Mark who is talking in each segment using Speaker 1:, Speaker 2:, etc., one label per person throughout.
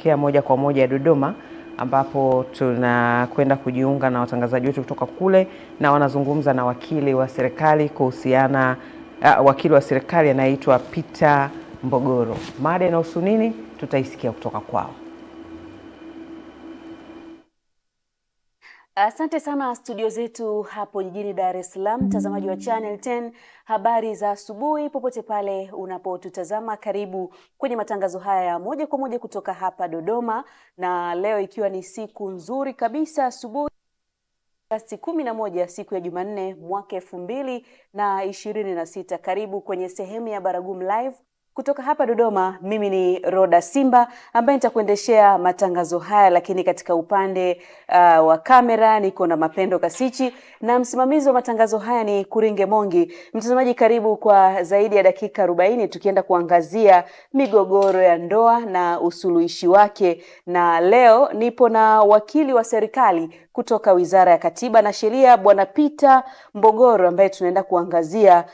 Speaker 1: tunaelekea moja kwa moja Dodoma, ambapo tunakwenda kujiunga na watangazaji wetu kutoka kule, na wanazungumza na wakili wa serikali kuhusiana wakili wa serikali anaitwa Peter Mbogoro. Mada inahusu nini? Tutaisikia kutoka kwao.
Speaker 2: Asante sana studio zetu hapo jijini Dar es Salaam, mtazamaji wa Channel 10. Habari za asubuhi popote pale unapotutazama, karibu kwenye matangazo haya ya moja kwa moja kutoka hapa Dodoma, na leo ikiwa ni siku nzuri kabisa, asubuhi Agosti 11 siku ya Jumanne mwaka 2026. Karibu kwenye sehemu ya Baragumu Live kutoka hapa Dodoma. Mimi ni Roda Simba ambaye nitakuendeshea matangazo haya, lakini katika upande wa kamera niko na Mapendo Kasichi na msimamizi wa matangazo haya ni Kuringe Mongi. Mtazamaji, karibu kwa zaidi ya dakika 40 tukienda kuangazia migogoro ya ndoa na usuluhishi wake, na leo nipo na wakili wa serikali kutoka Wizara ya Katiba na Sheria, Bwana Peter Mbogoro, ambaye tunaenda kuangazia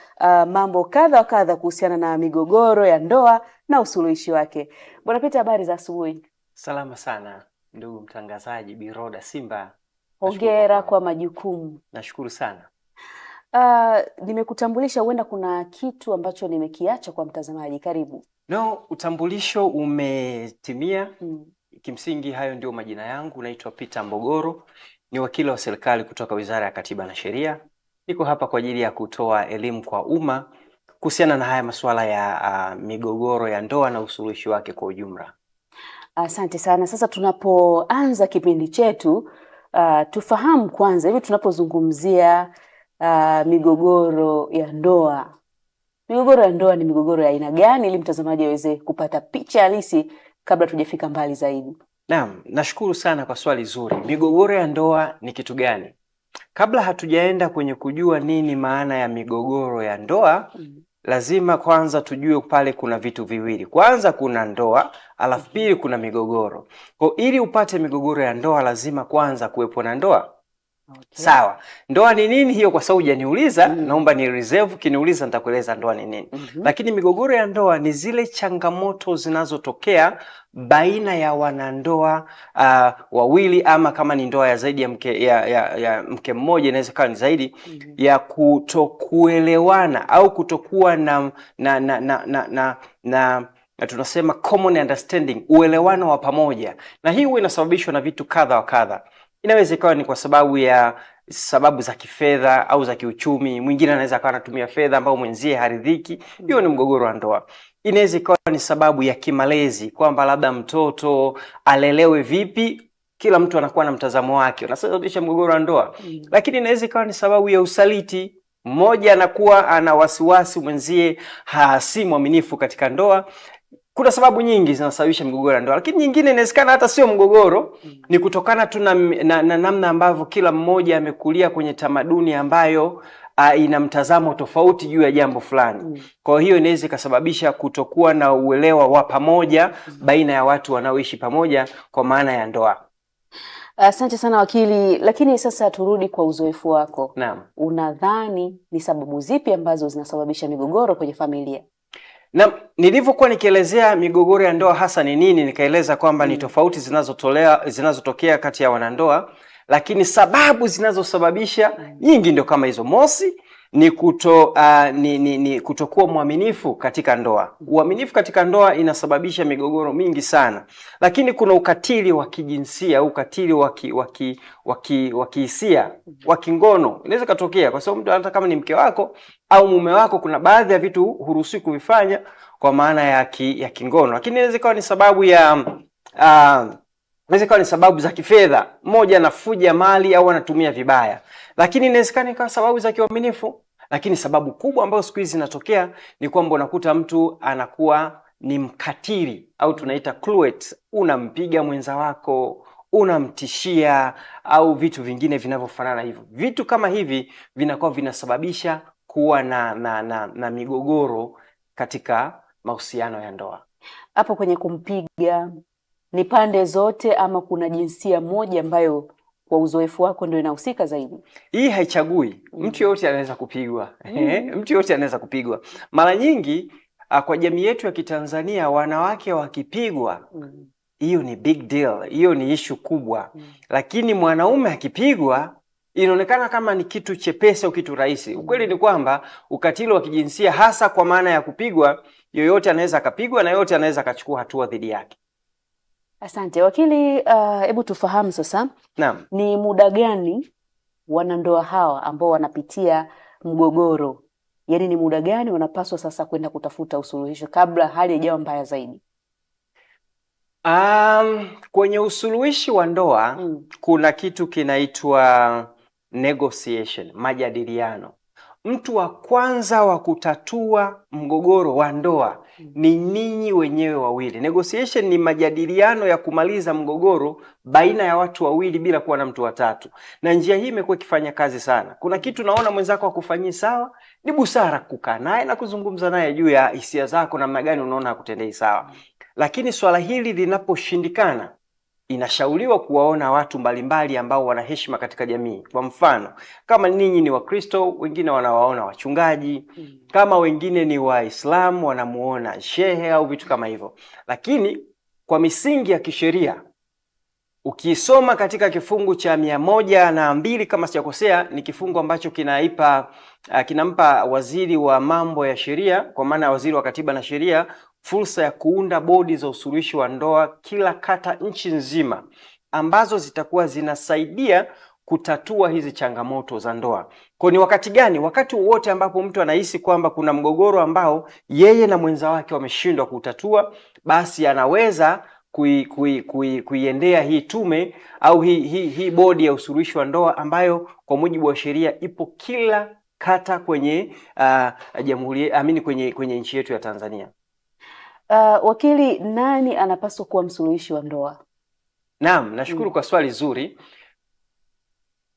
Speaker 2: mambo kadha wa kadha kuhusiana na migogoro ya ndoa na usuluhishi wake. Bwana Peter, habari za asubuhi?
Speaker 3: Salama sana ndugu mtangazaji Biroda Simba.
Speaker 2: Hongera kwa majukumu.
Speaker 3: Nashukuru sana.
Speaker 2: Nimekutambulisha, huenda kuna kitu ambacho nimekiacha kwa mtazamaji. Karibu.
Speaker 3: No, utambulisho umetimia. Kimsingi hayo ndio majina yangu. Naitwa Peter Mbogoro, ni wakili wa serikali kutoka Wizara ya Katiba na Sheria. Niko hapa kwa ajili ya kutoa elimu kwa umma kuhusiana na haya masuala ya migogoro ya ndoa na usuluhishi wake kwa ujumla.
Speaker 2: Asante sana. Sasa tunapoanza kipindi chetu, tufahamu kwanza, hivi tunapozungumzia migogoro ya ndoa, migogoro ya ndoa ni migogoro ya aina gani, ili mtazamaji aweze kupata picha halisi kabla tujafika mbali zaidi?
Speaker 3: Naam, nashukuru sana kwa swali zuri. Migogoro ya ndoa ni kitu gani? Kabla hatujaenda kwenye kujua nini maana ya migogoro ya ndoa, lazima kwanza tujue pale kuna vitu viwili. Kwanza kuna ndoa, alafu pili kuna migogoro. Kwa ili upate migogoro ya ndoa lazima kwanza kuwepo na ndoa. Okay. Sawa. Ndoa ni nini hiyo? Kwa sababu hujaniuliza, naomba ni reserve, kiniuliza nitakueleza ndoa ni nini. Lakini migogoro ya ndoa ni zile changamoto zinazotokea baina ya wanandoa wawili, ama kama ni ndoa ya zaidi ya mke mmoja, inaweza kuwa ni zaidi ya kutokuelewana au kutokuwa na tunasema common understanding, uelewano wa pamoja. Na hii huwa inasababishwa na vitu kadha wa kadha. Inaweza ikawa ni kwa sababu za kifedha au za kiuchumi. Mwingine anaweza akawa anatumia fedha ambayo mwenzie haridhiki. Hiyo ni mgogoro wa ndoa. Inaweza ikawa ni sababu ya kimalezi, kwamba labda mtoto alelewe vipi. Kila mtu anakuwa na mtazamo wake, unasababisha mgogoro wa ndoa. Lakini inaweza ikawa ni sababu ya usaliti. Mmoja anakuwa ana wasiwasi mwenzie si mwaminifu katika ndoa. Kuna sababu nyingi zinasababisha mgogoro wa ndoa, lakini nyingine inawezekana hata sio mgogoro, ni kutokana tu na namna ambavyo kila mmoja amekulia kwenye tamaduni ambayo ina mtazamo tofauti juu ya jambo fulani. Kwa hiyo inaweza ikasababisha kutokuwa na uelewa wa pamoja baina ya watu wanaoishi pamoja kwa maana ya ndoa.
Speaker 2: Asante sana wakili, lakini sasa turudi kwa uzoefu wako.
Speaker 3: Naam.
Speaker 2: Unadhani ni sababu zipi ambazo zinasababisha migogoro kwenye familia?
Speaker 3: Na nilivyokuwa nikielezea migogoro ya ndoa hasa ni nini, nikaeleza kwamba ni tofauti zinazotokea kati ya wanandoa, lakini sababu zinazosababisha nyingi ndio kama hizo. Mosi ni kutokuwa mwaminifu katika ndoa. Uaminifu katika ndoa inasababisha migogoro mingi sana. Lakini kuna ukatili wa kijinsia, ukatili wa kihisia, wa kingono. Inaweza katokea kwa sababu mtu hata kama ni mke wako au mume wako, kuna baadhi ya vitu huruhusiwi kuvifanya kwa maana ya kingono. Lakini inaweza kuwa ni sababu inaweza kuwa ni sababu za kifedha, mmoja anafuja mali au anatumia vibaya. Lakini inawezekana ikawa sababu za kiuaminifu. Lakini sababu kubwa ambayo siku hizi zinatokea ni kwamba unakuta mtu anakuwa ni mkatili au tunaita cruelty. Unampiga mwenza wako, unamtishia au vitu vingine vinavyofanana hivyo. Vitu kama hivi vinakuwa vinasababisha kuwa na migogoro katika mahusiano ya ndoa.
Speaker 2: Hapo kwenye kumpiga ni pande zote ama kuna jinsia moja ambayo kwa uzoefu wako ndio inahusika zaidi?
Speaker 3: Hii haichagui. Mtu yote anaweza kupigwa. Mtu yote anaweza kupigwa. Mara nyingi kwa jamii yetu ya Kitanzania wanawake wakipigwa hiyo ni big deal, hiyo ni issue kubwa. Lakini mwanaume akipigwa inaonekana kama ni kitu chepesi au kitu rahisi. Ukweli ni kwamba ukatili wa kijinsia, hasa kwa maana ya kupigwa, yoyote anaweza akapigwa na yoyote anaweza akachukua hatua dhidi yake.
Speaker 2: Asante wakili. Hebu tufahamu sasa,
Speaker 3: Naam.
Speaker 2: ni muda gani wanandoa hawa ambao wanapitia mgogoro, yaani ni muda gani wanapaswa sasa kwenda kutafuta usuluhisho kabla hali haijawa mbaya zaidi?
Speaker 3: Kwenye usuluhishi wa ndoa kuna kitu kinaitwa negotiation, majadiliano. Mtu wa kwanza wa kutatua mgogoro wa ndoa ni ninyi wenyewe wawili. Negotiation ni majadiliano ya kumaliza mgogoro baina ya watu wawili bila kuwa na mtu wa tatu. Na njia hii imekuwa ikifanya kazi sana. Kuna kitu naona mwenzako hakufanyii sawa, ni busara kukaa naye na kuzungumza naye juu ya hisia zako, namna gani unaona hakutendei sawa. Lakini swala hili linaposhindikana, inashauriwa kuwaona watu mbalimbali ambao wana heshima katika jamii. Kwa mfano, kama ninyi ni Wakristo, wengine wanawaona wachungaji, kama wengine ni Waislamu wanamuona shehe au vitu kama hivyo. Lakini kwa misingi ya kisheria, ukisoma katika kifungu cha 102 kama sijakosea, ni kifungu ambacho kinampa waziri wa mambo ya sheria, kwa maana waziri wa katiba na sheria, fursa ya kuunda bodi za usuluhishi wa ndoa kila kata nchi nzima, ambazo zitakuwa zinasaidia kutatua hizi changamoto za ndoa. Kwa ni wakati gani? Wakati wowote ambapo mtu anahisi kwamba kuna mgogoro ambao yeye na mwenza wake wameshindwa kutatua, basi anaweza kuiendea hii tume au hii bodi ya usuluhishi wa ndoa, ambayo kwa mujibu wa sheria ipo kila kata kwenye kwenye nchi yetu ya Tanzania.
Speaker 2: Wakili, nani anapaswa kuwa msuluhishi wa ndoa?
Speaker 3: Naam, nashukuru kwa swali zuri.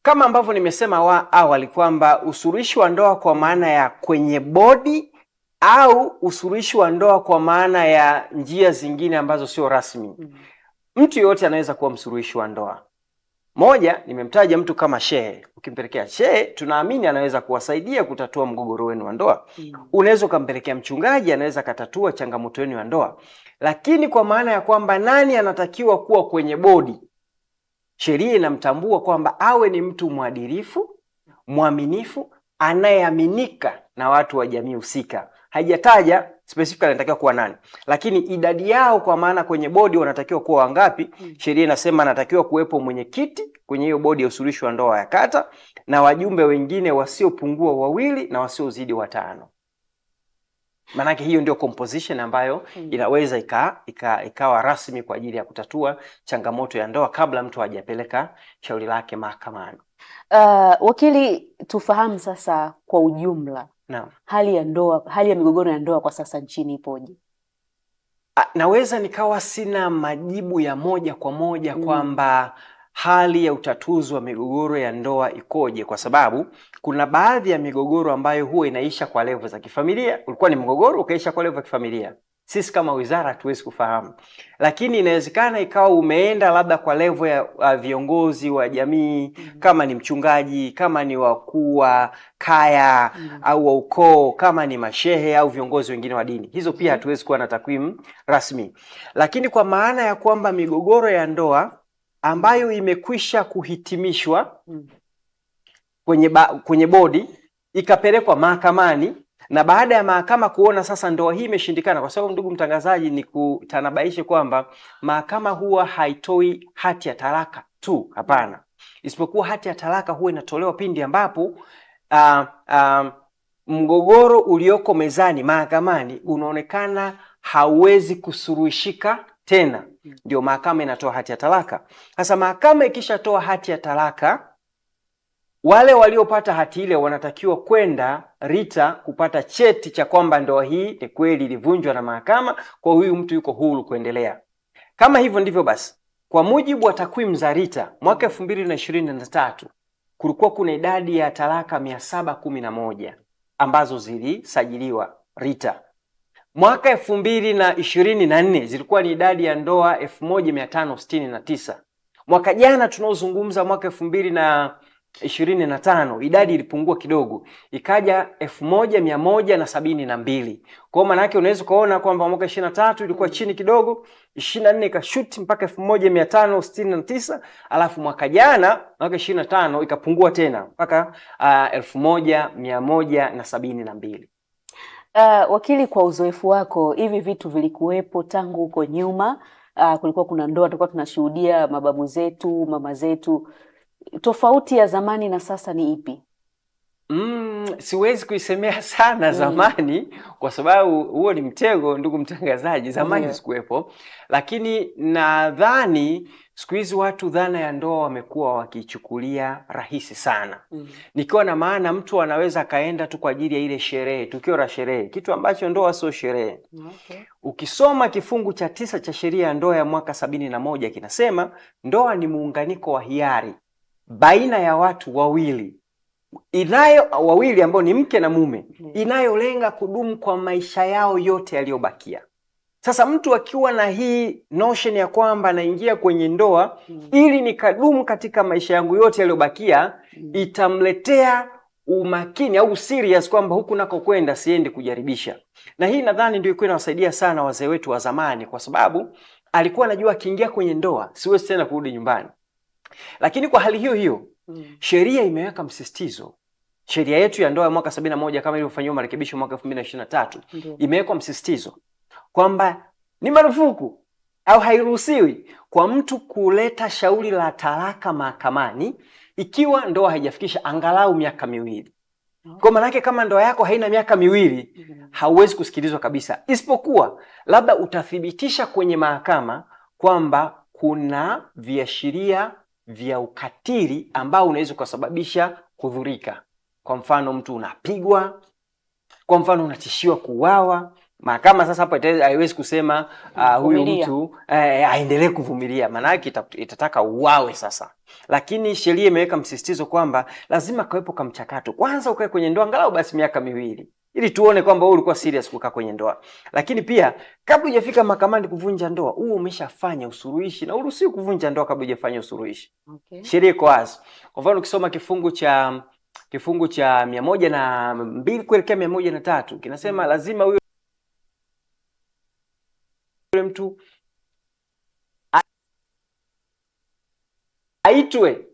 Speaker 3: Kama ambavyo nimesema awali kwamba usuluhishi wa ndoa kwa maana ya kwenye bodi au usuluhishi wa ndoa kwa maana ya njia zingine ambazo sio rasmi. Mtu yoyote anaweza kuwa msuluhishi wa ndoa. Moja, nimemtaja mtu kama shehe. Ukimpelekea shehe, tunaamini anaweza kuwasaidia kutatua mgogoro wenu wa ndoa. Unaweza ukampelekea mchungaji, anaweza katatua changamoto yenu ya ndoa. Lakini kwa maana ya kwamba nani anatakiwa kuwa kwenye bodi, sheria inamtambua kwamba awe ni mtu mwadilifu, mwaminifu, anayeaminika na watu wa jamii husika. Haijataja specifically anatakiwa kuwa nani, lakini idadi yao, kwa maana kwenye bodi wanatakiwa kuwa wangapi. Sheria inasema anatakiwa kuwepo mwenyekiti kwenye hiyo bodi ya usuluhishi wa ndoa ya kata, na wajumbe wengine wasiopungua 2 na wasiozidi 5. Maanake hiyo ndio composition ambayo inaweza ikawa rasmi kwa ajili ya kutatua changamoto ya ndoa kabla mtu hajapeleka shauri lake mahakamani.
Speaker 2: Wakili, tufahamu sasa kwa ujumla,
Speaker 3: Naam,
Speaker 2: hali ya migogoro ya ndoa kwa sasa nchini ipoje?
Speaker 3: Naweza nikawa sina majibu ya moja kwa moja kwamba hali ya utatuzi wa migogoro ya ndoa ikoje, kwa sababu kuna baadhi ya migogoro ambayo huwa inaisha kwa level za kifamilia. Ulikuwa ni mgogoro ukaisha kwa level ya kifamilia, sisi kama wizara hatuwezi kufahamu, lakini inawezekana ikawa umeenda labda kwa level ya viongozi wa jamii, kama ni mchungaji, kama ni wakuu wa kaya au wa ukoo, kama ni mashehe au viongozi wengine wa dini. Hizo pia hatuwezi kuwa na takwimu rasmi, lakini kwa maana ya kwamba migogoro ya ndoa ambayo imekwisha kuhitimishwa kwenye bodi ikapelekwa mahakamani, na baada ya mahakama kuona sasa ndoa hii imeshindikana, kwa sababu ndugu mtangazaji, ni kutanabaishe kwamba mahakama huwa haitoi hati ya talaka tu, hapana, isipokuwa hati ya talaka huwa inatolewa pindi ambapo mgogoro ulioko mezani mahakamani unaonekana hauwezi kusuruhishika tena, ndio mahakama inatoa hati ya talaka. Sasa mahakama ikishatoa hati ya talaka, wale waliopata hati ile wanatakiwa kwenda RITA kupata cheti cha kwamba ndoa hii ni kweli ilivunjwa na mahakama, kwa huyu mtu yuko huru kuendelea. Kama hivyo ndivyo basi, kwa mujibu wa takwimu za RITA mwaka 2023 kulikuwa kuna idadi ya talaka 711 ambazo zilisajiliwa RITA. Mwaka 2024 zilikuwa ni idadi ya ndoa 1569. Mwaka jana tunaozungumza mwaka 25 idadi ilipungua kidogo, ikaja 1172. Kwa hiyo maana yake unaweza kuona kwamba mwaka 23 ilikuwa chini kidogo, 24 ikashuti mpaka 1569, alafu mwaka jana mwaka 25 ikapungua tena mpaka 1172.
Speaker 2: Wakili, kwa uzoefu wako, hivi vitu vilikuwepo tangu huko nyuma? Kulikuwa kuna ndoa tulikuwa tunashuhudia mababu zetu, mama zetu. Tofauti ya zamani na sasa ni ipi?
Speaker 3: Siwezi kuisemea sana zamani kwa sababu huo ni mtego, ndugu mtangazaji. Zamani sikuwepo, lakini nadhani siku hizi watu dhana ya ndoa wamekuwa wakichukulia rahisi sana. Nikiwa na maana mtu anaweza akaenda tu kwa ajili ya ile sherehe, tukio la sherehe, kitu ambacho ndoa sio sherehe. Ukisoma kifungu cha 9 cha sheria ya ndoa ya mwaka 71 kinasema ndoa ni muunganiko wa hiari baina ya watu wawili, wawili ambao ni mke na mume, inayolenga kudumu kwa maisha yao yote yaliyobakia. Sasa mtu akiwa na hii notion ya kwamba anaingia kwenye ndoa ili nikadumu katika maisha yangu yote yaliyobakia, itamletea umakini au serious kwamba huku nako kwenda siendi kujaribisha. Na hii nadhani ndio ilikuwa inawasaidia sana wazee wetu wa zamani, kwa sababu alikuwa anajua akiingia kwenye ndoa siwezi tena kurudi nyumbani. Lakini kwa hali hiyo hiyo sheria imeweka msisitizo. Sheria yetu ya ndoa ya mwaka 71 kama ilivyofanywa marekebisho mwaka 2023 imeweka msisitizo kwamba ni marufuku au hairuhusiwi kwa mtu kuleta shauri la talaka mahakamani ikiwa ndoa haijafikisha angalau miaka 2. Kwa maana yake kama ndoa yako haina miaka 2, hauwezi kusikilizwa kabisa, isipokuwa labda utathibitisha kwenye mahakama kwamba kuna viashiria vya ukatili ambao unaweza kusababisha kudhurika. Kwa mfano mtu unapigwa, kwa mfano unatishiwa kuuawa. Mahakama sasa hapo haiwezi kusema huyu mtu aendelee kuvumilia, maana yake itataka uawe sasa. Lakini sheria imeweka msisitizo kwamba lazima kawepo kama mchakato. Kwanza ukae kwenye ndoa angalau basi miaka 2 ili tuone kwamba wewe ulikuwa serious kukaa kwenye ndoa. Lakini pia kabla hujafika mahakamani kuvunja ndoa, wewe umeshafanya usuluhishi, na uruhusiwi kuvunja ndoa kabla hujafanya usuluhishi. Sheria iko wazi. Kwa mfano ukisoma kifungu cha 102 kuelekea 103 kinasema lazima huyo mtu aitwe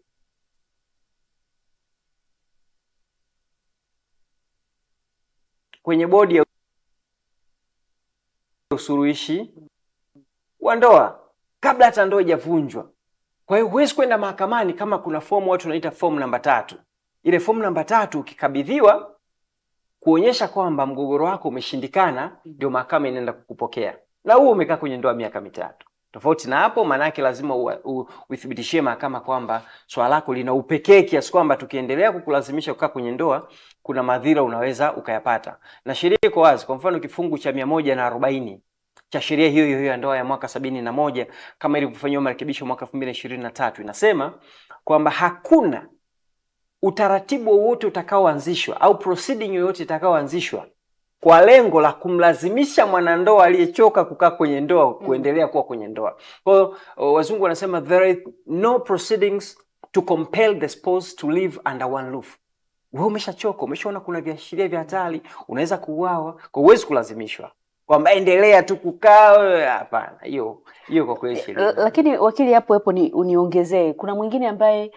Speaker 3: kwenye bodi ya usuluhishi wa ndoa kabla hata ndoa haijavunjwa. Kwa hiyo huwezi kwenda mahakamani kama kuna fomu watu wanaita fomu namba 3. Ile fomu namba 3 ukikabidhiwa kuonyesha kwamba mgogoro wako umeshindikana, ndio mahakama inaenda kukupokea. Na huo umekaa kwenye ndoa miaka 3. Tofauti na hapo, maana yake lazima uithibitishie mahakama kwamba swala lako lina upekee kiasi kwamba tukiendelea kukulazimisha kukaa kwenye ndoa kuna madhira unaweza ukayapata. Na sheria iko wazi. Kwa mfano kifungu cha 140 cha sheria hiyo hiyo ya ndoa ya mwaka 71 kama ilivyofanywa marekebisho mwaka 2023 inasema kwamba hakuna utaratibu wowote utakaoanzishwa au proceeding yoyote itakaoanzishwa kwa lengo la kumlazimisha mwanandoa aliyechoka kukaa kwenye ndoa kuendelea kuwa kwenye ndoa. Kwa hiyo wazungu wanasema there is no proceedings to compel the spouse to live under one roof. Wewe umeshachoka, umeshaona kuna viashiria vya hatari, unaweza kuuawa, kwa huwezi kulazimishwa kwamba endelea tu kukaa. Hapana, hiyo kwa kweli sheria.
Speaker 2: Lakini wakili, hapo uniongezee, kuna mwingine ambaye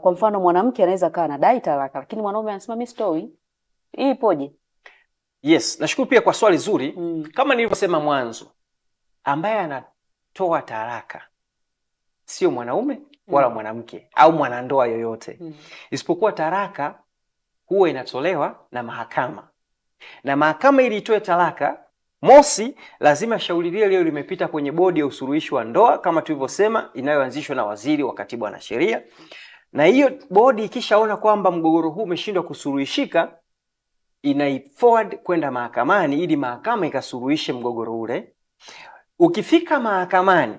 Speaker 2: kwa mfano mwanamke anaweza kaa anadai talaka lakini mwanaume anasema mimi sitoi. Hii ipoje?
Speaker 3: Yes, nashukuru pia kwa swali zuri. Kama nilivyosema mwanzo, ambaye anatoa talaka sio mwanaume wala mwanamke au mwanandoa yoyote. Isipokuwa talaka huwa inatolewa na mahakama. Na mahakama ili itoe talaka, mosi lazima shauri lile limepita kwenye bodi ya usuluhishi wa ndoa kama tulivyosema, inayoanzishwa na waziri wa katiba na sheria. Na hiyo bodi ikishaona kwamba mgogoro huu umeshindwa kusuluhishika, inaiforward kwenda mahakamani ili mahakama ikasuluhishe mgogoro ule. Ukifika mahakamani,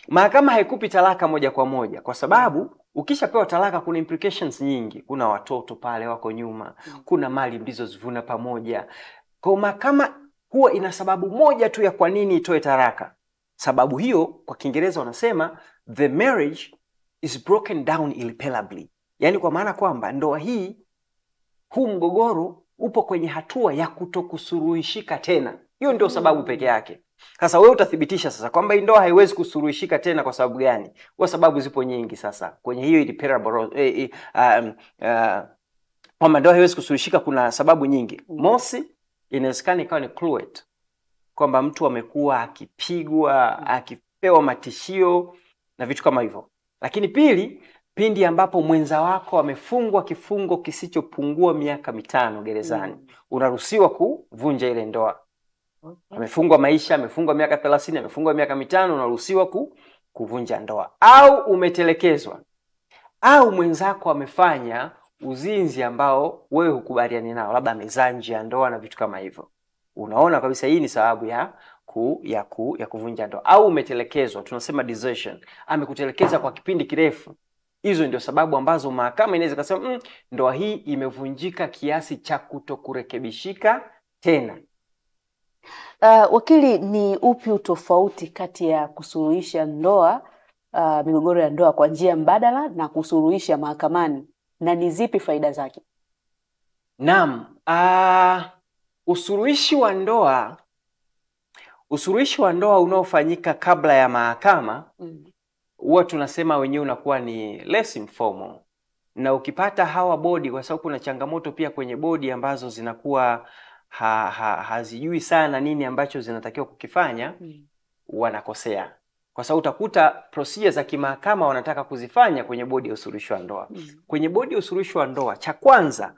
Speaker 3: mahakama haikupi talaka moja kwa moja, kwa sababu ukishapewa talaka kuna implications nyingi. Kuna watoto pale wako nyuma, kuna mali mlizozivuna pamoja. Kwa mahakama huwa ina sababu moja tu ya kwa nini itoe talaka. Sababu hiyo kwa Kiingereza wanasema the marriage is broken down irreparably. Yaani kwa maana kwamba ndoa hii, huu mgogoro upo kwenye hatua ya kutokusuruhishika tena. Hiyo ndio sababu peke yake. Sasa wewe utathibitisha sasa kwamba hii ndoa haiwezi kusuruhishika tena kwa sababu gani? Kwa sababu zipo nyingi sasa. Kwenye hiyo irreparable kwamba ndoa haiwezi kusuruhishika, kuna sababu nyingi. Mosi, inawezekana ikawa ni cruelty, kwamba mtu amekuwa akipigwa, akipewa matishio na vitu kama hivyo. Lakini pili, pindi ambapo mwenza wako amefungwa kifungo kisichopungua miaka 5 gerezani, unaruhusiwa kuvunja ile ndoa. Amefungwa maisha, amefungwa miaka 30, amefungwa miaka 5, unaruhusiwa kuvunja ndoa. Au umetelekezwa, au mwenzako amefanya uzinzi ambao wewe hukubaliani nao, labda amezaa nje ya ndoa na vitu kama hivyo, unaona kabisa hii ni sababu ya kuvunja ndoa. Au umetelekezwa, tunasema desertion, amekutelekeza kwa kipindi kirefu. Hizo ndio sababu ambazo mahakama inaweza kusema ndoa hii imevunjika kiasi cha kutokurekebishika tena.
Speaker 2: Wakili, ni upi utofauti kati ya kusuluhisha ndoa, migogoro ya ndoa kwa njia mbadala na kusuluhisha mahakamani, na ni zipi faida zake?
Speaker 3: Naam, usuluhishi wa ndoa unaofanyika kabla ya mahakama huwa tunasema wenyewe unakuwa ni less informal. Na ukipata hawa bodi, kwa sababu kuna changamoto pia kwenye bodi ambazo zinakuwa hazijui sana nini ambacho zinatakiwa kukifanya, wanakosea. Kwa sababu utakuta procedure za kimahakama wanataka kuzifanya kwenye bodi ya usuluhishi wa ndoa. Kwenye bodi ya usuluhishi wa ndoa, cha kwanza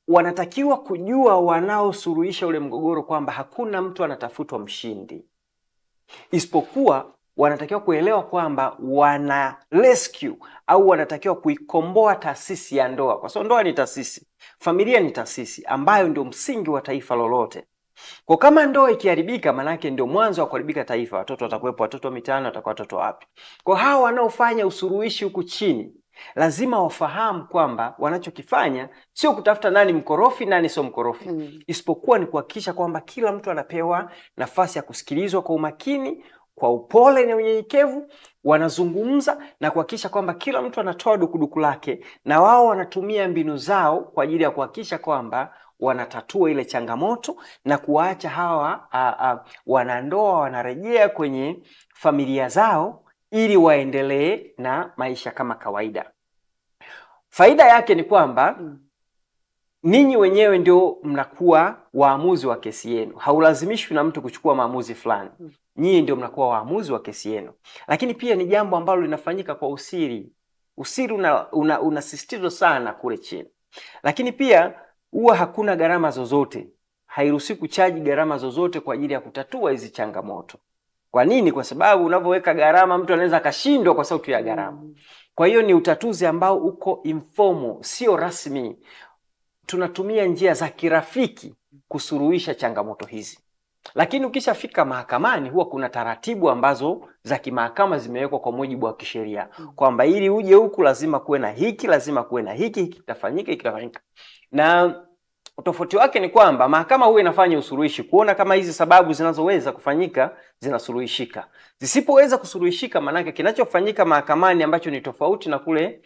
Speaker 3: wanatakiwa kujua wanaosuluhisha ule mgogoro kwamba hakuna mtu anatafutwa mshindi, isipokuwa wanatakiwa kuelewa kwamba wana rescue au wanatakiwa kuikomboa taasisi ya ndoa, kwa sababu ndoa ni taasisi, familia ni taasisi ambayo ndio msingi wa taifa lolote. Kwa kama ndoa ikiharibika, manake ndio mwanzo wa kuharibika taifa. Watoto watakuwepo, watoto mitaani watakuwa watoto wapi? Kwa hao wanaofanya usuluhishi huku chini lazima wafahamu kwamba wanachokifanya sio kutafuta nani mkorofi nani sio mkorofi, isipokuwa ni kuhakikisha kwamba kila mtu anapewa nafasi ya kusikilizwa kwa umakini, kwa upole na unyenyekevu, wanazungumza na kuhakikisha kwamba kila mtu anatoa dukuduku lake, na wao wanatumia mbinu zao kwa ajili ya kuhakikisha kwamba wanatatua ile changamoto na kuwaacha hawa wanandoa wanarejea kwenye familia zao ili waendelee na maisha kama kawaida. Faida yake ni kwamba ninyi wenyewe ndio mnakuwa waamuzi wa kesi yenu. Haulazimishwi na mtu kuchukua maamuzi fulani. Nyinyi ndio mnakuwa waamuzi wa kesi yenu. Lakini pia ni jambo ambalo linafanyika kwa usiri. Usiri unasisitizwa sana kule chini. Lakini pia huwa hakuna gharama zozote. Hairuhusiwi kuchaji gharama zozote kwa ajili ya kutatua hizi changamoto. Kwa nini? Kwa sababu unavyoweka gharama mtu anaweza akashindwa kwa sababu ya gharama. Kwa hiyo ni utatuzi ambao uko informal, sio rasmi. Tunatumia njia za kirafiki kusuluhisha changamoto hizi. Lakini ukishafika mahakamani huwa kuna taratibu ambazo za kimahakama zimewekwa kwa mujibu wa kisheria. Kwamba ili uje huku lazima kuwe na hiki, lazima kuwe na hiki kitafanyika, hiki kitafanyika. Na utofauti wake ni kwamba mahakama huwa inafanya usuluhishi kuona kama hizi sababu zinazoweza kufanyika zinasuluhishika. Zisipoweza kusuluhishika, manake kinachofanyika mahakamani ambacho ni tofauti na kule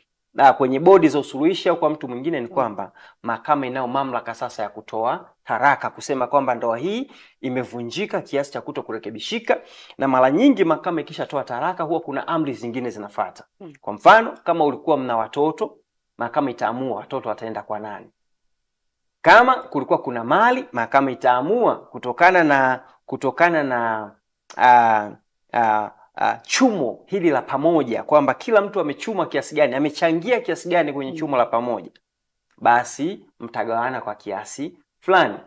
Speaker 3: kwenye bodi za usuluhishi au kwa mtu mwingine ni kwamba mahakama inayo mamlaka sasa ya kutoa taraka kusema kwamba ndoa hii imevunjika kiasi cha kutokurekebishika. Na mara nyingi mahakama ikishatoa taraka huwa kuna amri zingine zinafuata. Kwa mfano, kama ulikuwa mna watoto, mahakama itaamua watoto wataenda kwa nani. Kama kulikuwa kuna mali, mahakama itaamua kutokana na chumo hili la pamoja, kwamba kila mtu amechuma kiasi gani, amechangia kiasi gani kwenye chumo la pamoja, basi mtagawana kwa kiasi fulani.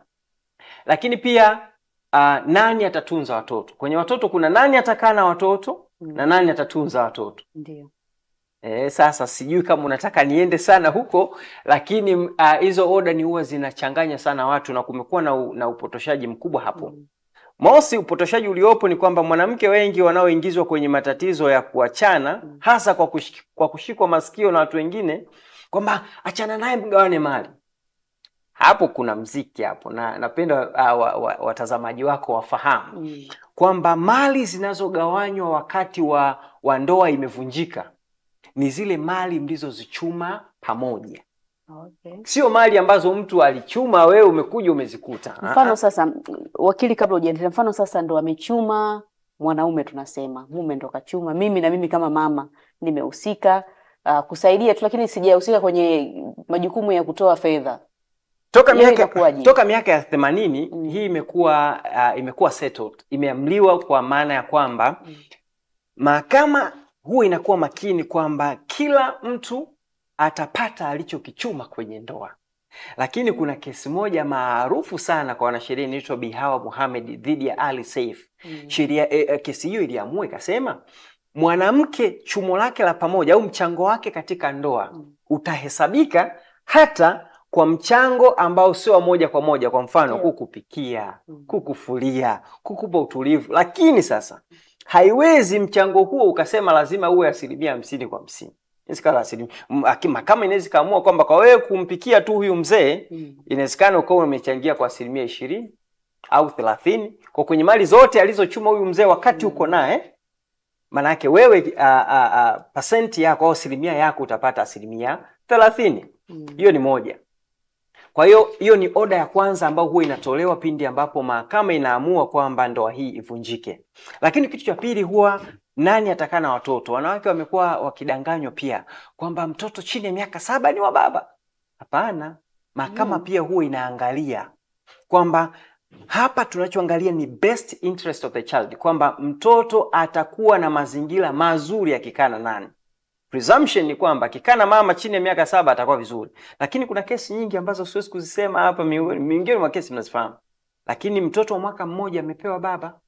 Speaker 3: Lakini pia nani atatunza watoto? Kwenye watoto kuna nani atakaa na watoto na nani atatunza watoto.
Speaker 2: Ndio.
Speaker 3: Sasa sijui kama unataka niende sana huko, lakini hizo oda ni huwa zinachanganya sana watu na kumekuwa na upotoshaji mkubwa hapo. Mosi, upotoshaji uliopo ni kwamba mwanamke wengi wanaoingizwa kwenye matatizo ya kuachana hasa kwa kushikwa masikio na watu wengine kwamba achana naye mgawane mali. Hapo kuna mziki hapo, na napenda watazamaji wako wafahamu kwamba mali zinazogawanywa wakati wa ndoa imevunjika ni zile mali mlizozichuma pamoja.
Speaker 2: Okay.
Speaker 3: Sio mali ambazo mtu alichuma wewe umekuja umezikuta.
Speaker 2: Mfano sasa, wakili, kabla hujaendelea, mfano sasa ndo amechuma mwanaume, tunasema mume ndo kachuma, mimi kama mama nimehusika kusaidia tu, lakini sijahusika kwenye majukumu ya kutoa fedha. Toka
Speaker 3: miaka ya 80 hii imekuwa settled, imeamliwa, kwa maana ya kwamba mahakama huwa inakuwa makini kwamba kila mtu atapata alichokichuma kwenye ndoa. Lakini kuna kesi moja maarufu sana kwa wanasheria inaitwa Bi Hawa Mohamed dhidi ya Ali Saif. Kesi hiyo iliamua ikasema mwanamke chumo lake la pamoja au mchango wake katika ndoa utahesabika hata kwa mchango ambao sio moja kwa moja, kwa mfano kukupikia, kukufulia, kukupa utulivu. Lakini sasa haiwezi mchango huo ukasema lazima uwe 50% kwa 50. Mahakama inaweza kaamua kwamba kwa wewe kumpikia tu huyu mzee inawezekana ukawa umechangia kwa 20% au 30 kwa kwenye mali zote alizochuma huyu mzee wakati uko naye. Maana yake wewe pasenti yako au asilimia yako utapata 30%. Hiyo ni moja. Kwa hiyo ni oda ya kwanza ambayo huwa inatolewa pindi ambapo mahakama inaamua kwamba ndoa hii ivunjike. Lakini kitu cha pili huwa nani atakaa na watoto. Wanawake wamekuwa wakidanganywa pia kwamba mtoto chini ya miaka 7 ni wa baba. Hapana, mahakama pia huwa inaangalia kwamba hapa tunachoangalia ni best interest of the child, kwamba mtoto atakuwa na mazingira mazuri akikaa na nani. Presumption ni kwamba akikaa na mama chini ya miaka 7 atakuwa vizuri. Lakini kuna kesi nyingi ambazo siwezi kuzisema hapa, miongoni mwa kesi mnazifahamu. Lakini mtoto wa mwaka mmoja amepewa baba,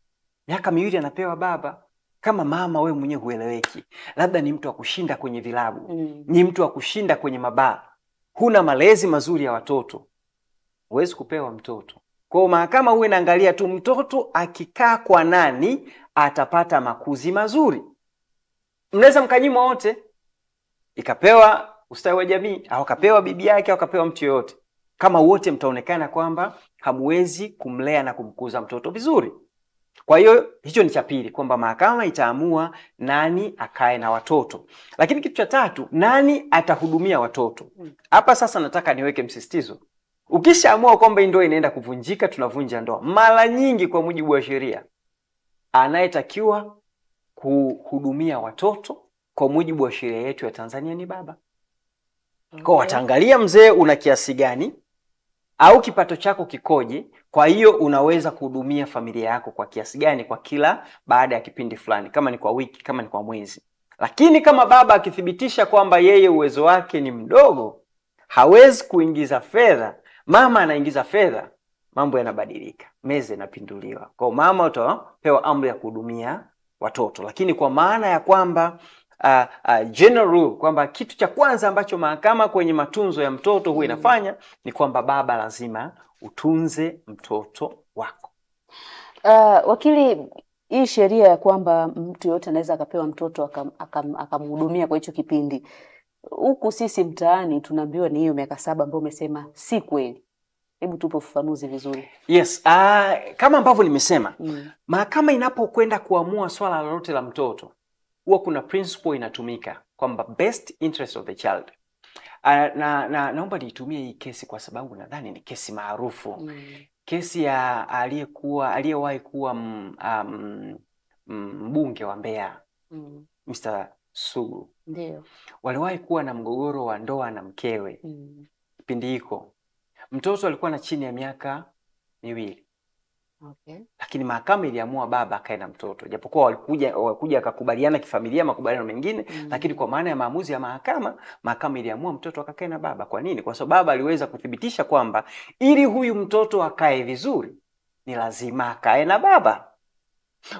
Speaker 3: miaka 2 anapewa baba. Kama mama wewe mwenyewe hueleweki, labda ni mtu wa kushinda kwenye vilabu, ni mtu wa kushinda kwenye mabaa, huna malezi mazuri ya watoto, huwezi kupewa mtoto. Kwa hiyo mahakama huwa inaangalia tu mtoto akikaa kwa nani atapata makuzi mazuri. Mnaweza mkanyimwa wote, ikapewa ustawi wa jamii au kapewa bibi yake au kapewa mtu yoyote, kama wote mtaonekana kwamba hamwezi kumlea na kumkuza mtoto vizuri. Kwa hiyo hicho ni cha pili, kwamba mahakama itaamua nani akae na watoto. Lakini kitu cha tatu, nani atahudumia watoto. Hapa sasa nataka niweke msisitizo. Ukishaamua kwamba ndoa inaenda kuvunjika, tunavunja ndoa, mara nyingi kwa mujibu wa sheria anayetakiwa kuhudumia watoto kwa mujibu wa sheria yetu ya Tanzania ni baba. Kwa wataangalia mzee una kiasi gani au kipato chako kikoje, kwa hiyo unaweza kuhudumia familia yako kwa kiasi gani kwa kila baada ya kipindi fulani, kama ni kwa wiki, kama ni kwa mwezi. Lakini kama baba akithibitisha kwamba yeye uwezo wake ni mdogo, hawezi kuingiza fedha, mama anaingiza fedha, mambo yanabadilika, meza inapinduliwa. Kwa mama utapewa amri ya kuhudumia watoto. Lakini kwa maana ya kwamba general rule kwamba kitu cha kwanza ambacho mahakama kwenye matunzo ya mtoto huwa inafanya ni kwamba baba lazima utunze mtoto wako.
Speaker 2: Wakili, hii sheria ya kwamba mtu yote anaweza akapewa mtoto akamhudumia kwa hicho kipindi, huku sisi mtaani tunaambiwa ni hiyo miaka 7 ambayo umesema, si kweli. Hebu tupe ufafanuzi vizuri.
Speaker 3: Yes, kama ambavyo nimesema, mahakama inapokwenda kuamua swala lolote la mtoto, huwa kuna principle inatumika kwamba best interest of the child. Naomba niitumie hii kesi kwa sababu nadhani ni kesi maarufu. Kesi ya aliyewahi kuwa mbunge wa Mbeya, Mr. Sugu.
Speaker 2: Ndio.
Speaker 3: Waliwahi kuwa na mgogoro wa ndoa na mkewe. Kipindi hiko mtoto alikuwa na chini ya miaka 2.
Speaker 2: Okay.
Speaker 3: Lakini mahakama iliamua baba akae na mtoto. Japokuwa walikuja akakubaliana kifamilia makubaliano mengine, lakini kwa maana ya maamuzi ya mahakama iliamua mtoto akakae na baba. Kwa nini? Kwa sababu baba aliweza kuthibitisha kwamba ili huyu mtoto akae vizuri ni lazima akae na baba.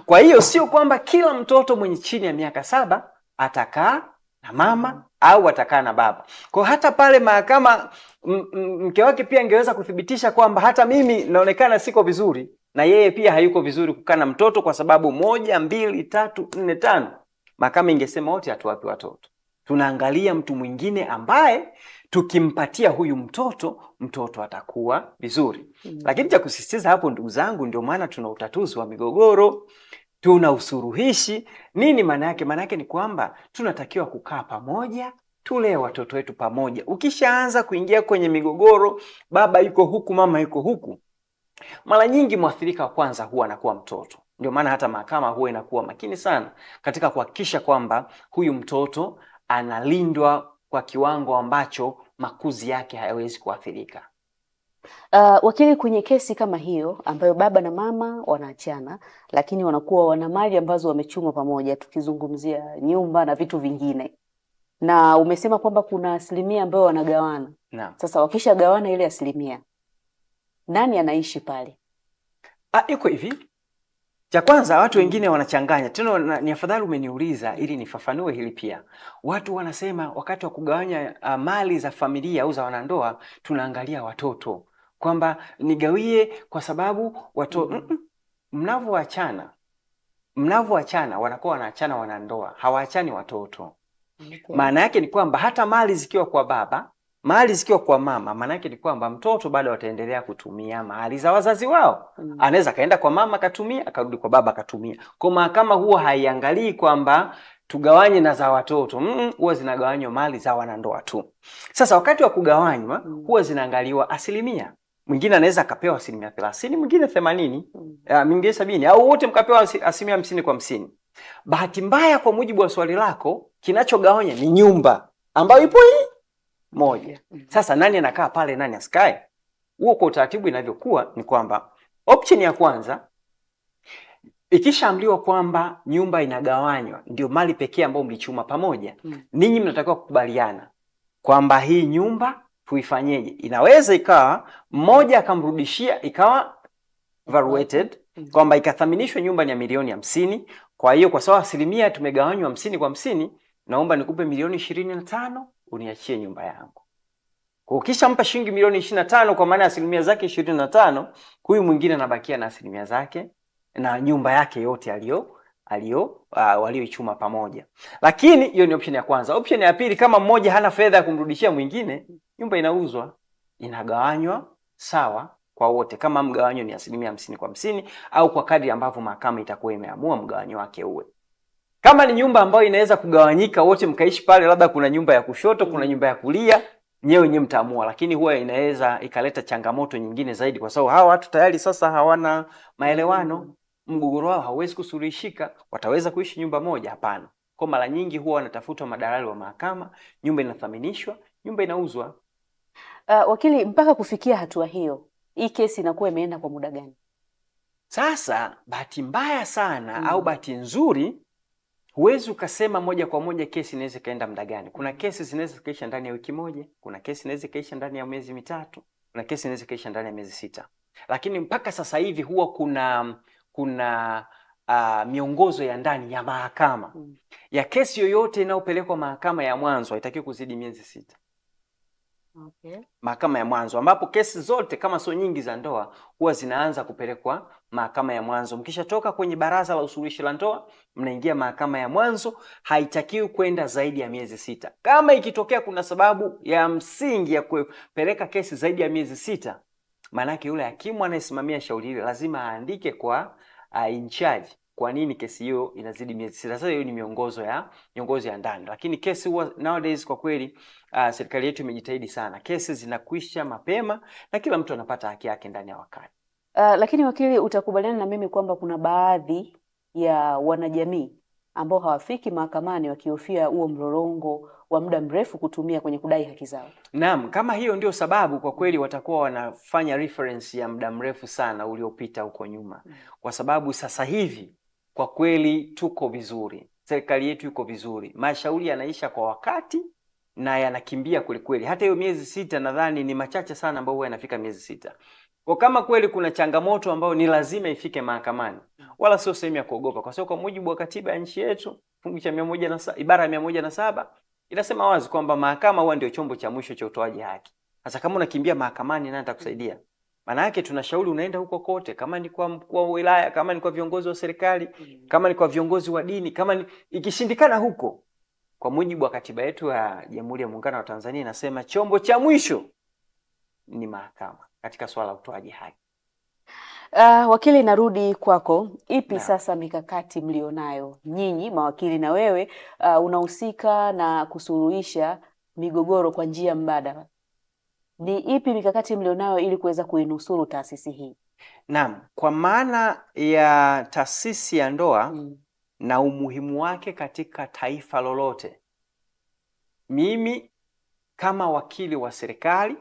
Speaker 3: Kwa hiyo sio kwamba kila mtoto mwenye chini ya miaka 7 atakaa na mama au atakaa na baba. Kwa hata pale mahakama mke wake pia angeweza kuthibitisha kwamba hata mimi naonekana siko vizuri na yeye pia hayuko vizuri kukaa na mtoto kwa sababu 1, 2, 3, 4, 5. Mahakama ingesema wote hatuwapi watoto. Tunaangalia mtu mwingine ambaye tukimpatia huyu mtoto atakuwa vizuri. Lakini cha kusisitiza hapo, ndugu zangu, ndio maana tuna utatuzi wa migogoro. tuna usuluhishi. Nini maana yake? Maana yake ni kwamba tunatakiwa kukaa pamoja, tulee watoto wetu pamoja. Ukishaanza kuingia kwenye migogoro, baba yuko huku, mama yuko huku, mara nyingi mwathirika wa kwanza huwa anakuwa mtoto. Ndio maana hata mahakama huwa inakuwa makini sana katika kuhakikisha kwamba huyu mtoto analindwa kwa kiwango ambacho makuzi yake hayawezi kuathirika.
Speaker 2: Wakili, kwenye kesi kama hiyo ambayo baba na mama wanaachana lakini wanakuwa wana mali ambazo wamechuma pamoja, tukizungumzia nyumba na vitu vingine, na umesema kwamba kuna asilimia ambayo wanagawana.
Speaker 3: Naam.
Speaker 2: Sasa wakishagawana ile asilimia, nani anaishi pale?
Speaker 3: Iko hivi. Cha kwanza, watu wengine wanachanganya. Tena ni afadhali umeniuliza ili nifafanue hili pia. Watu wanasema wakati wa kugawanya mali za familia au za wanandoa tunaangalia watoto, kwamba nigawie kwa sababu watoto. Mnavyoachana wanakuwa wanaachana wanandoa, hawaachani watoto.
Speaker 2: Okay.
Speaker 3: Maana yake ni kwamba hata mali zikiwa kwa baba, mali zikiwa kwa mama, maana yake ni kwamba mtoto bado ataendelea kutumia mali za wazazi wao. Anaweza kaenda kwa mama akatumia, akarudi kwa baba akatumia. Kwa mahakama huwa haiangalii kwamba tugawanye na za watoto. Huwa zinagawanywa mali za wanandoa tu. Sasa wakati wa kugawanywa huwa zinaangaliwa asilimia. Mwingine anaweza akapewa 30%, mwingine 80, mwingine 70, au wote mkapewa 50% kwa 50. Bahati mbaya, kwa mujibu wa swali lako, kinachogawanya ni nyumba ambayo ipo hii moja. Sasa nani anakaa pale, nani asikae? Huo kwa utaratibu inavyokuwa ni kwamba option ya kwanza, ikishaamliwa kwamba nyumba inagawanywa, ndio mali pekee ambayo mlichuma pamoja, ninyi mnatakiwa kukubaliana kwamba hii nyumba tuifanyeje. Inaweza ikawa mmoja akamrudishia, ikawa valuated, kwamba ikathaminishwa nyumba ni ya milioni 50. Kwa hiyo kwa sababu asilimia tumegawanywa 50 kwa 50, naomba nikupe milioni 25 uniachie nyumba yangu. Kwa kisha mpa shilingi milioni 25 kwa maana asilimia zake 25, huyu mwingine anabakia na asilimia zake na nyumba yake yote walioichuma pamoja. Lakini hiyo ni option ya kwanza. Option ya pili, kama mmoja hana fedha ya kumrudishia mwingine, nyumba inauzwa, inagawanywa sawa kwa wote, kama mgawanyo ni asilimia 50 kwa 50 au kwa kadri ambavyo mahakama itakuwa imeamua mgawanyo wake uwe. Kama ni nyumba ambayo inaweza kugawanyika wote mkaishi pale, labda kuna nyumba ya kushoto, kuna nyumba ya kulia, nyewe mtaamua. Lakini huwa inaweza ikaleta changamoto nyingine zaidi, kwa sababu hawa watu tayari sasa hawana maelewano, mgogoro wao hauwezi kusuluhishika. Wataweza kuishi nyumba moja? Hapana. Kwa mara nyingi huwa wanatafuta madalali wa mahakama, nyumba inathaminishwa, nyumba inauzwa.
Speaker 2: Wakili, mpaka kufikia hatua hiyo, hii kesi inakuwa imeenda kwa muda gani?
Speaker 3: Sasa bahati mbaya sana au bahati nzuri, huwezi ukasema moja kwa moja kesi inaweza kaenda muda gani. Kuna kesi zinaweza kaisha ndani ya wiki moja, kuna kesi inaweza kaisha ndani ya miezi mitatu, kuna kesi inaweza kaisha ndani ya miezi 6. Lakini mpaka sasa hivi huwa kuna miongozo ya ndani ya mahakama ya kesi yoyote inayopelekwa mahakama ya mwanzo haitakiwi kuzidi miezi 6.
Speaker 2: Okay.
Speaker 3: Mahakama ya mwanzo, ambapo kesi zote kama sio nyingi za ndoa huwa zinaanza kupelekwa mahakama ya mwanzo. Mkishatoka kwenye baraza la usuluhishi la ndoa, mnaingia mahakama ya mwanzo, haitakiwi kwenda zaidi ya miezi 6. Kama ikitokea kuna sababu ya msingi ya kupeleka kesi zaidi ya miezi 6, maana yake yule hakimu anayesimamia shauri hili lazima aandike kwa in charge kwa nini kesi hiyo inazidi miezi 6. Sasa hiyo ni miongozo ya ndani. Lakini kesi huwa nowadays kwa kweli serikali yetu imejitahidi sana. Kesi zinakwisha mapema na kila mtu anapata haki yake ndani ya wakati.
Speaker 2: Lakini wakili, utakubaliana na mimi kwamba kuna baadhi ya wanajamii ambao hawafiki mahakamani wakihofia huo mlolongo wa muda mrefu kutumia kwenye kudai haki zao.
Speaker 3: Naam, kama hiyo ndio sababu, kwa kweli watakuwa wanafanya reference ya muda mrefu sana uliopita huko nyuma. Kwa sababu sasa hivi kwa kweli tuko vizuri. Serikali yetu iko vizuri. Mashauri yanaisha kwa wakati na yanakimbia kweli. Hata hiyo miezi 6 nadhani ni machache sana ambao huwa yanafika miezi 6. Kwa kama kweli kuna changamoto ambayo ni lazima ifike mahakamani, wala sio sehemu ya kuogopa, kwa sababu kwa mujibu wa katiba ya nchi yetu, fungu cha 107, ibara ya 107 inasema wazi kwamba mahakama huwa ndio chombo cha mwisho cha utoaji haki. Sasa kama unakimbia mahakamani, nani atakusaidia? Maana yake tunashauri unaenda huko kote, kama ni kwa mkuu wa wilaya, kama ni kwa viongozi wa serikali, kama ni kwa viongozi wa dini, kama ni ikishindikana huko, kwa mujibu wa katiba yetu ya Jamhuri ya Muungano wa Tanzania inasema chombo cha mwisho ni mahakama katika swala la utoaji haki.
Speaker 2: Wakili, narudi kwako. Ipi
Speaker 3: Na
Speaker 2: sasa mikakati mlionayo nyinyi mawakili na wewe unahusika na kusuluhisha migogoro kwa njia mbadala? Ni ipi mikakati mlionayo ili kuweza kuinusuru taasisi hii?
Speaker 3: naam, kwa maana ya taasisi ya ndoa na umuhimu wake katika taifa lolote, mimi kama wakili wa serikali,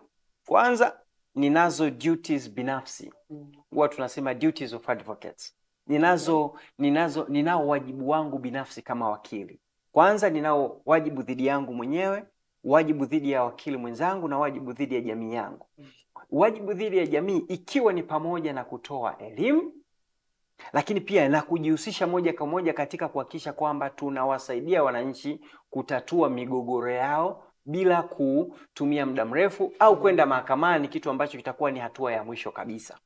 Speaker 3: kwanza ninazo duties binafsi. Huwa tunasema duties of advocates. Ninao wajibu wangu binafsi kama wakili. Kwanza ninao wajibu dhidi yangu mwenyewe, wajibu dhidi ya wakili mwenzangu, na wajibu dhidi ya jamii yangu. Wajibu dhidi ya jamii ikiwa ni pamoja na kutoa elimu, lakini pia na kujihusisha moja kwa moja katika kuhakikisha kwamba tunawasaidia wananchi kutatua migogoro yao bila kutumia muda mrefu au kwenda mahakamani, kitu ambacho kitakuwa ni hatua ya mwisho kabisa.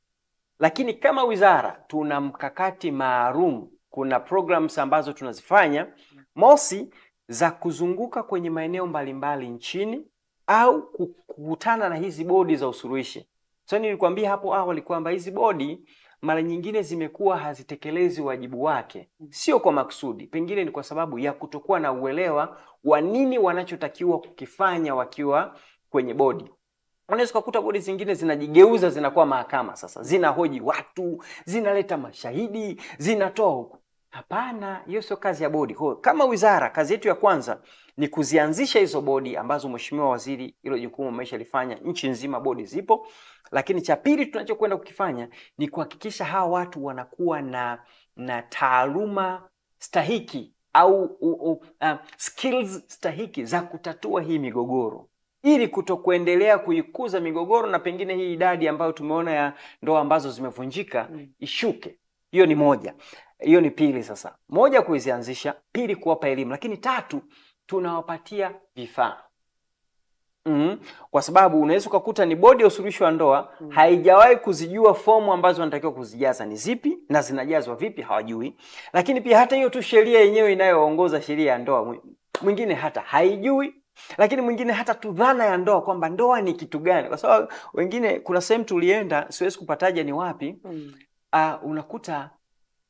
Speaker 3: Lakini kama wizara tuna mkakati maalum, kuna programs ambazo tunazifanya, mosi, za kuzunguka kwenye maeneo mbalimbali nchini au kukutana na hizi bodi za usuluhishi. So nilikwambia hapo awali kwamba hizi bodi mara nyingine zimekuwa hazitekelezi wajibu wake, sio kwa makusudi, pengine ni kwa sababu ya kutokuwa na uelewa wa nini wanachotakiwa kukifanya wakiwa kwenye bodi. Unaweza kukuta bodi zingine zinajigeuza zinakuwa mahakama, sasa zinahoji watu, zinaleta mashahidi, zinatoa hukumu. Hapana, hiyo sio kazi ya bodi. Kwa kama wizara, kazi yetu ya kwanza ni kuzianzisha hizo bodi ambazo Mheshimiwa Waziri hilo jukumu ameshalifanya, nchi nzima bodi zipo. Lakini cha pili tunachokwenda kukifanya ni kuhakikisha hawa watu wanakuwa na taaluma stahiki au skills stahiki za kutatua hii migogoro, ili kutokuendelea kuikuza migogoro na pengine hii idadi ambayo tumeona ya ndoa ambazo zimevunjika ishuke. Hiyo ni moja. Hiyo ni pili. Sasa moja, kuzianzisha; pili, kuwapa elimu; lakini tatu, tunawapatia vifaa. Kwa sababu unaweza kukuta ni bodi ya usuluhishi wa ndoa haijawahi kuzijua fomu ambazo wanatakiwa kuzijaza ni zipi na zinajazwa vipi, hawajui. Lakini pia hata hiyo tu sheria yenyewe inayoongoza sheria ya ndoa mwingine hata haijui. Lakini mwingine hata tu dhana ya ndoa, kwamba ndoa ni kitu gani. Kwa sababu wengine, kuna sehemu tulienda, siwezi kupataja ni wapi, unakuta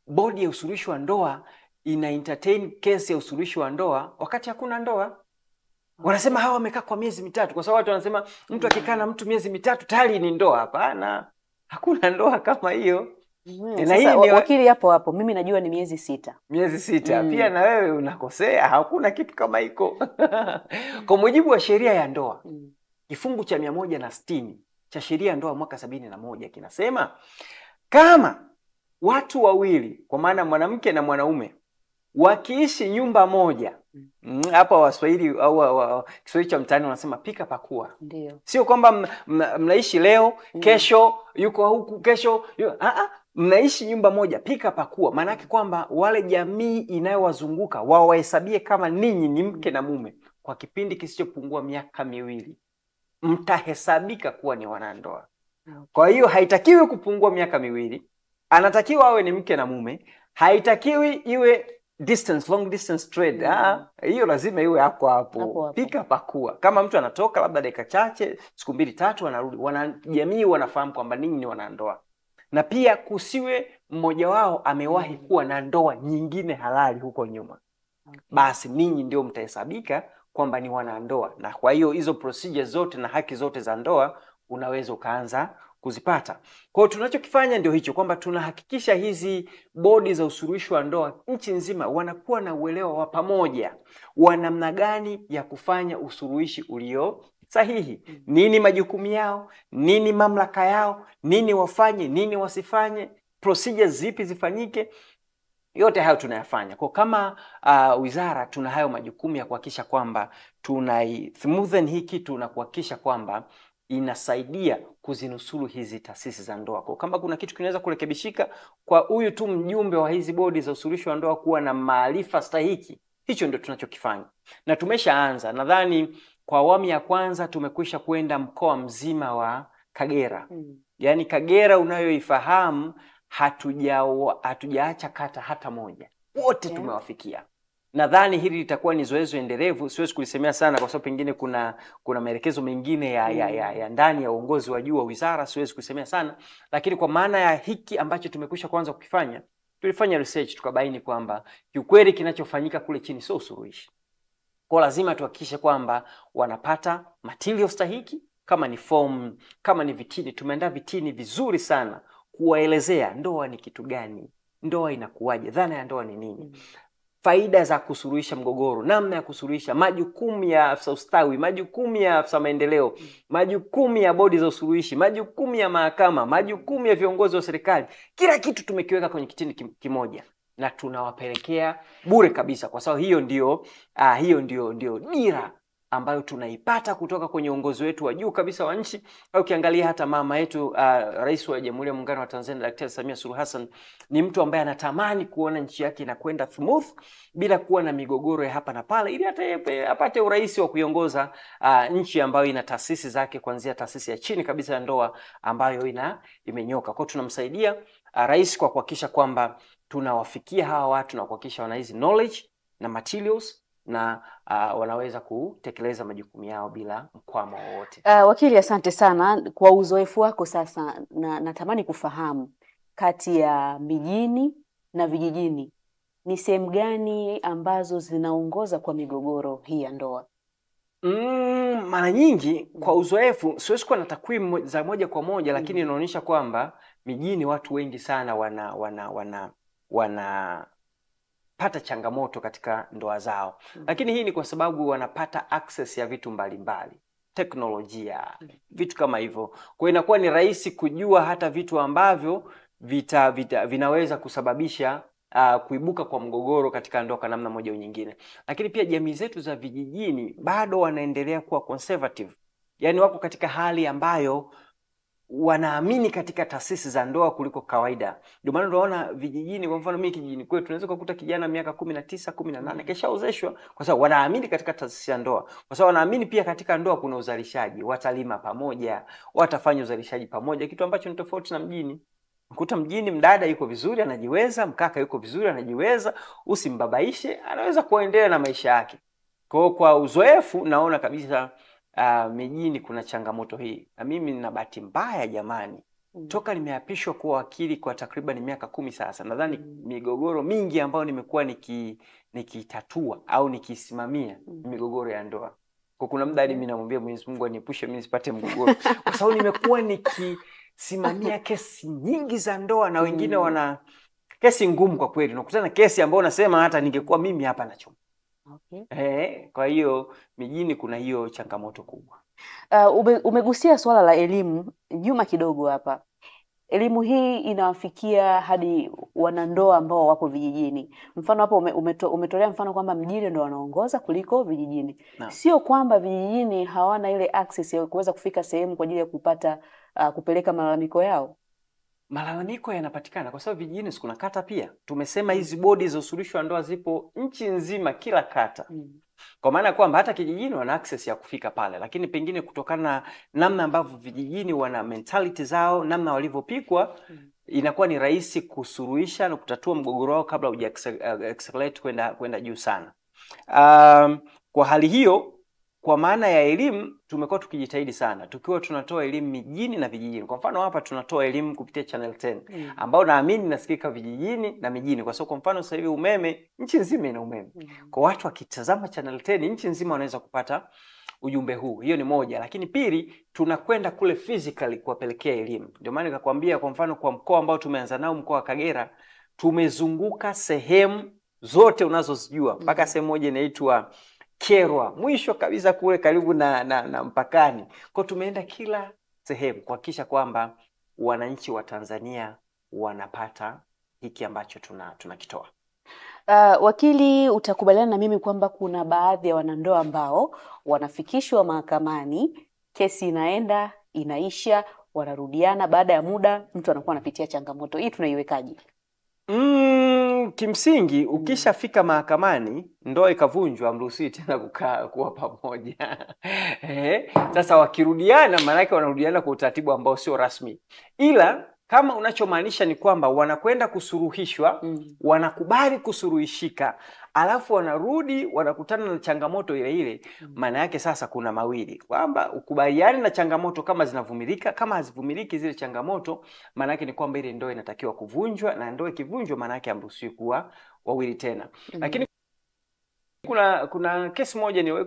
Speaker 3: bodi ya usuluhishi wa ndoa ina entertain case ya usuluhishi wa ndoa wakati hakuna ndoa. Wanasema hawa wamekaa kwa miezi mitatu, kwa sababu watu wanasema mtu akikaa na mtu miezi mitatu tayari ni ndoa. Hapana, hakuna ndoa kama hiyo.
Speaker 2: Na hii ni wakili, hapo mimi najua ni miezi 6.
Speaker 3: Miezi 6. Pia na wewe unakosea, hakuna kitu kama hiko. Kwa mujibu wa sheria ya ndoa, kifungu cha 160 cha sheria ya ndoa mwaka 71 kinasema kama watu wawili, kwa maana mwanamke na mwanaume, wakiishi nyumba moja, hapa Waswahili au Kiswahili cha mtaani wanasema pika pakua.
Speaker 2: Ndio.
Speaker 3: Sio kwamba mnaishi leo, kesho yuko huku, kesho mnaishi nyumba moja, pika pakua. Maana yake kwamba wale jamii inayowazunguka wawahesabie kama ninyi ni mke na mume kwa kipindi kisichopungua miaka 2. Mtahesabika kuwa ni wanandoa. Kwa hiyo haitakiwi kupungua miaka 2. Anatakiwa awe ni mke na mume. Haitakiwi iwe long distance trade. Hiyo lazima iwe hapo. Pika pakua. Kama mtu anatoka labda dakika chache, siku 2-3 anarudi, wanajamii wanafahamu kwamba ninyi ni wanandoa. Na pia kusiwe mmoja wao amewahi kuwa na ndoa nyingine halali huko nyuma. Basi ninyi ndio mtahesabika kwamba ni wanandoa, na kwa hiyo hizo procedures zote na haki zote za ndoa unaweza ukaanza kuzipata. Kwa hiyo tunachokifanya ndio hicho, kwamba tunahakikisha hizi bodi za usuluhishi wa ndoa nchi nzima wanakuwa na uelewa wa pamoja wa namna gani ya kufanya usuluhishi ulio sahihi. Nini majukumu yao, nini mamlaka yao, nini wafanye, nini wasifanye, procedures zipi zifanyike. Yote hayo tunayafanya. Kwa kama wizara tuna hayo majukumu ya kuhakikisha kwamba tunaismoothen hii kitu na kuhakikisha kwamba inasaidia kuzinusuru hizi taasisi za ndoa. Kwa kama kuna kitu kinaweza kurekebishika kwa huyu tu mjumbe wa hizi bodi za usuluhishi wa ndoa kuwa na maarifa stahiki, hicho ndio tunachokifanya. Na tumeshaanza, nadhani kwa awamu ya kwanza tumekwisha kwenda mkoa mzima wa Kagera. Yaani Kagera unayoifahamu hatujaacha kata hata moja. Wote tumewafikia. Nadhani hili litakuwa ni zoezi endelevu, siwezi kulisemea sana kwa sababu pengine kuna maelekezo mengine ya ndani ya uongozi wa juu wa wizara, siwezi kusemea sana, lakini kwa maana ya hiki ambacho tumekwisha kuanza kukifanya, tulifanya research tukabaini kwamba kiukweli kinachofanyika kule chini sio usuluhishi. Kwa lazima tuhakikishe kwamba wanapata material stahiki, kama ni form, kama ni vitini, tumeandaa vitini vizuri sana kuwaelezea ndoa ni kitu gani, ndoa inakuwaje, dhana ya ndoa ni nini, faida za kusuluhisha mgogoro, namna ya kusuluhisha, majukumu ya afisa ustawi, majukumu ya afisa maendeleo, majukumu ya bodi za usuluhishi, majukumu ya mahakama, majukumu ya viongozi wa serikali. Kila kitu tumekiweka kwenye kitini kimoja na tunawapelekea bure kabisa, kwa sababu hiyo ndio dira ambayo tunaipata kutoka kwenye uongozi wetu wa juu kabisa wa nchi. Au ukiangalia hata mama yetu Rais wa Jamhuri ya Muungano wa Tanzania Daktari Samia Suluhu Hassan ni mtu ambaye anatamani kuona nchi yake inakwenda smooth bila kuwa na migogoro ya hapa na pale, ili apate urais wa kuiongoza nchi ambayo ina taasisi zake, kuanzia taasisi ya chini kabisa ya ndoa ambayo imenyoka. Kwa tunamsaidia rais kwa kuhakikisha kwamba tunawafikia hawa watu na kuhakikisha wana hizi knowledge na materials na wanaweza kutekeleza majukumu yao bila mkwamo wowote.
Speaker 2: Wakili, asante sana kwa uzoefu wako. Sasa natamani kufahamu kati ya mijini na vijijini ni sehemu gani ambazo zinaongoza kwa migogoro hii ya ndoa?
Speaker 3: Mara nyingi kwa uzoefu, siwezi kuwa na takwimu za moja kwa moja, lakini inaonyesha kwamba mijini watu wengi sana wanapata changamoto katika ndoa zao. Lakini hii ni kwa sababu wanapata access ya vitu mbalimbali, teknolojia, vitu kama hivyo. Kwa inakuwa ni rahisi kujua hata vitu ambavyo vinaweza kusababisha kuibuka kwa mgogoro katika ndoa kwa namna moja au nyingine. Lakini pia jamii zetu za vijijini bado wanaendelea kuwa conservative. Yaani wako katika hali ambayo wanaamini katika taasisi za ndoa kuliko kawaida. Ndio maana unaona vijijini, kwa mfano mimi kijijini kwetu tunaweza kukuta kijana miaka 19, 18 keshaozeshwa, kwa sababu wanaamini katika taasisi ya ndoa. Kwa sababu wanaamini pia katika ndoa kuna uzalishaji, watalima pamoja, watafanya uzalishaji pamoja, kitu ambacho ni tofauti na mjini. Ukuta mjini mdada yuko vizuri anajiweza, mkaka yuko vizuri anajiweza, usimbabaishe, anaweza kuendelea na maisha yake. Kwa uzoefu naona kabisa mijini kuna changamoto hii. Na mimi nina bahati mbaya jamani. Toka nimeapishwa kuwa wakili kwa takriban miaka 10 sasa, nadhani migogoro mingi ambayo nimekuwa nikitatua au nikisimamia migogoro ya ndoa. Kwa kuna muda mimi namwambia Mwenyezi Mungu aniepushe mimi nisipate mgogoro. Kwa sababu nimekuwa nikisimamia kesi nyingi za ndoa na wengine wana kesi ngumu kwa kweli. Unakutana kesi ambayo unasema hata ningekuwa mimi hapa nachoma. Okay. Kwa hiyo mijini kuna hiyo changamoto kubwa.
Speaker 2: Umegusia swala la elimu nyuma kidogo hapa. Elimu hii inawafikia hadi wanandoa ambao wapo vijijini. Mfano hapo umetolea mfano kwamba mjini ndio wanaongoza kuliko vijijini. No. Sio kwamba vijijini hawana ile access ya kuweza kufika sehemu kwa ajili ya kupeleka malalamiko yao.
Speaker 3: Malalamiko yanapatikana kwa sababu vijijini kuna kata pia. Tumesema hizi bodi za usuluhishi wa ndoa zipo nchi nzima, kila kata. Kwa maana kwamba hata kijijini wana access ya kufika pale, lakini pengine kutokana na namna ambavyo vijijini wana mentality zao, namna walivyopikwa, inakuwa ni rahisi kusuluhisha na kutatua mgogoro wao kabla huja escalate kwenda juu sana. Kwa hali hiyo, kwa maana ya elimu tumekuwa tukijitahidi sana tukiwa tunatoa elimu mijini na vijijini. Kwa mfano hapa tunatoa elimu kupitia Channel 10 ambao naamini nasikika vijijini na mijini, kwa sababu kwa mfano sasa hivi umeme nchi nzima ina umeme. Kwa watu wakitazama Channel 10 nchi nzima wanaweza kupata ujumbe huu. Hiyo ni moja, lakini pili tunakwenda kule physically kuwapelekea elimu. Ndio maana nikakwambia kwa mfano kwa mkoa ambao tumeanza nao, mkoa wa Kagera, tumezunguka sehemu zote unazozijua mpaka sehemu moja inaitwa Kyerwa, mwisho kabisa kule karibu na mpakani. Kwa tumeenda kila sehemu kuhakikisha kwamba wananchi wa Tanzania wanapata hiki ambacho tunakitoa.
Speaker 2: Wakili, utakubaliana na mimi kwamba kuna baadhi ya wanandoa ambao wanafikishwa mahakamani, kesi inaenda, inaisha, wanarudiana, baada ya muda mtu anakuwa anapitia changamoto. Hii tunaiwekaje?
Speaker 3: Kimsingi ukishafika mahakamani ndoa ikavunjwa, mruhusi tena kuwa pamoja. Sasa wakirudiana maana yake wanarudiana kwa utaratibu ambao sio rasmi. Ila Kama unachomaanisha ni kwamba wanakwenda kusuruhishwa, wanakubali kusuruhishika, alafu wanarudi wanakutana na changamoto ile ile, maana yake sasa kuna mawili, kwamba ukubaliani na changamoto kama zinavumilika. Kama hazivumiliki zile changamoto, maana yake ni kwamba ile ndoa inatakiwa kuvunjwa, na ndoa ikivunjwa maana yake hamruhusiwi kuwa wawili tena. Lakini kuna kesi moja niwahi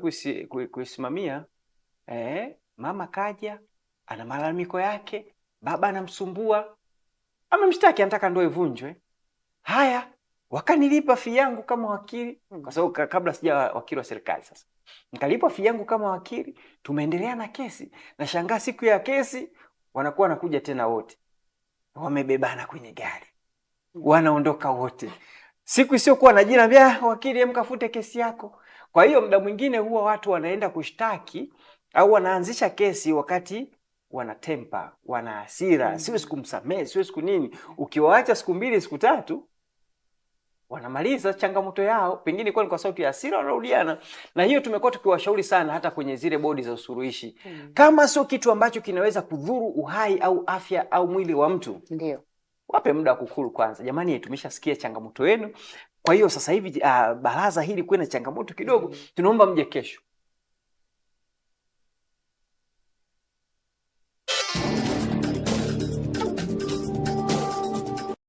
Speaker 3: kuisimamia. Mama kaja ana malalamiko yake, baba anamsumbua, amemshtaki, anataka ndoa ivunjwe. Haya, wakanilipa fee yangu kama wakili, kwa sababu kabla sija wakili wa serikali. Sasa nikalipa fee yangu kama wakili, tumeendelea na kesi. Na shangaa siku ya kesi wanakuwa wanakuja tena wote, wamebebana kwenye gari, wanaondoka wote. Siku isiyokuwa na jina, vya wakili, mkafute kesi yako. Kwa hiyo muda mwingine huwa watu wanaenda kushtaki au wanaanzisha kesi wakati wana temper, wana hasira, siwezi kumsamehe, siwezi kunini. Ukiwaacha siku 2 siku 3 wanamaliza changamoto yao, pengine kwa sababu ya hasira wanarudiana. Na hiyo tumekuwa tukiwashauri sana hata kwenye zile bodi za usuluhishi. Kama sio kitu ambacho kinaweza kudhuru uhai au afya au mwili wa mtu,
Speaker 2: ndio
Speaker 3: wape muda kukuru kwanza. Jamani, tumeshasikia changamoto yenu, kwa hiyo sasa hivi baraza hili kuna changamoto kidogo, tunaomba mje kesho.